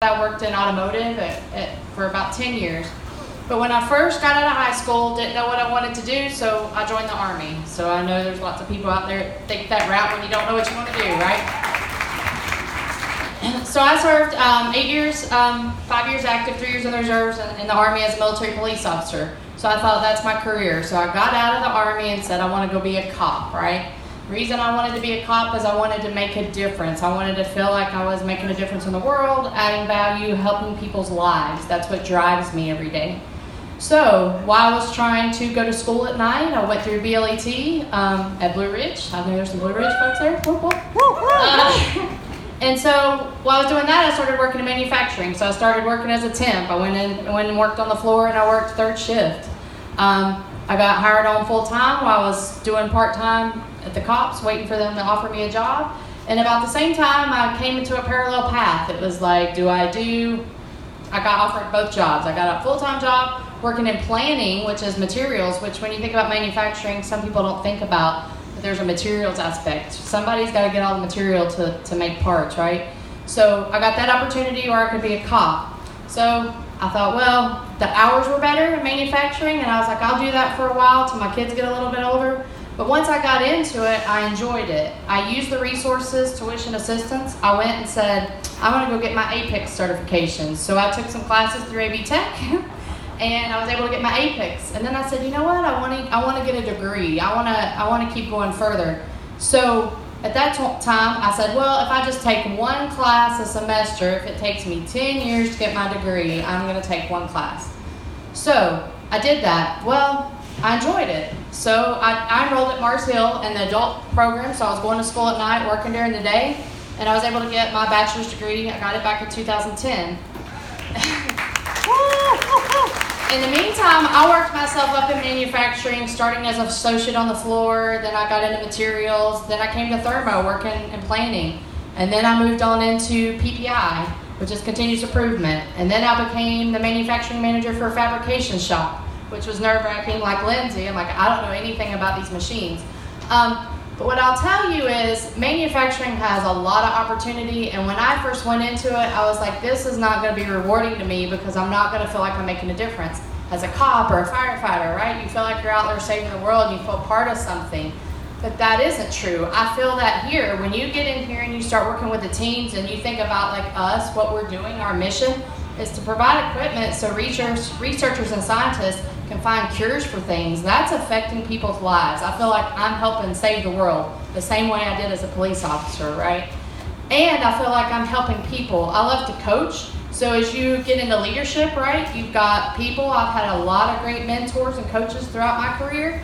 I worked in automotive for about 10 years. But when I first got out of high school, didn't know what I wanted to do, so I joined the Army. So I know there's lots of people out there that take that route when you don't know what you want to do, right? So I served 8 years, 5 years active, 3 years in the reserves, and in the Army as a military police officer. So I thought that's my career. So I got out of the Army and said I want to go be a cop, right? The reason I wanted to be a cop is I wanted to make a difference. I wanted to feel like I was making a difference in the world, adding value, helping people's lives. That's what drives me every day. So while I was trying to go to school at night, I went through BLET at Blue Ridge. I know there's some Blue Ridge folks there. And so while I was doing that, I started working in manufacturing. So I started working as a temp. I went and worked on the floor, and I worked third shift. I got hired on full time while I was doing part time at the cops, waiting for them to offer me a job. And about the same time, I came into a parallel path. It was like, I got offered both jobs. I got a full-time job working in planning, which is materials, which when you think about manufacturing, some people don't think about that there's a materials aspect. Somebody's got to get all the material to make parts, right? So I got that opportunity where I could be a cop. So I thought, well, the hours were better in manufacturing, and I was like, I'll do that for a while till my kids get a little bit older. But once I got into it, I enjoyed it. I used the resources, tuition assistance. I went and said, I want to go get my APEX certification. So I took some classes through AB Tech, and I was able to get my APEX. And then I said, you know what? I want to get a degree. I want to keep going further. So at that time, I said, well, if I just take one class a semester, if it takes me 10 years to get my degree, I'm going to take one class. So I did that. Well, I enjoyed it. So I enrolled at Mars Hill in the adult program, so I was going to school at night, working during the day, and I was able to get my bachelor's degree. I got it back in 2010. In the meantime, I worked myself up in manufacturing, starting as an associate on the floor, then I got into materials, then I came to Thermo working in planning, and then I moved on into PPI, which is continuous improvement, and then I became the manufacturing manager for a fabrication shop, which was nerve-wracking, like Lindsay. I'm like, I don't know anything about these machines. But what I'll tell you is manufacturing has a lot of opportunity, and when I first went into it, I was like, this is not going to be rewarding to me because I'm not going to feel like I'm making a difference. As a cop or a firefighter, right? You feel like you're out there saving the world, you feel part of something. But that isn't true. I feel that here, when you get in here and you start working with the teams and you think about like us, what we're doing, our mission is to provide equipment so researchers and scientists can find cures for things. That's affecting people's lives. I feel like I'm helping save the world the same way I did as a police officer, right? And I feel like I'm helping people. I love to coach. So as you get into leadership, right, you've got people. I've had a lot of great mentors and coaches throughout my career.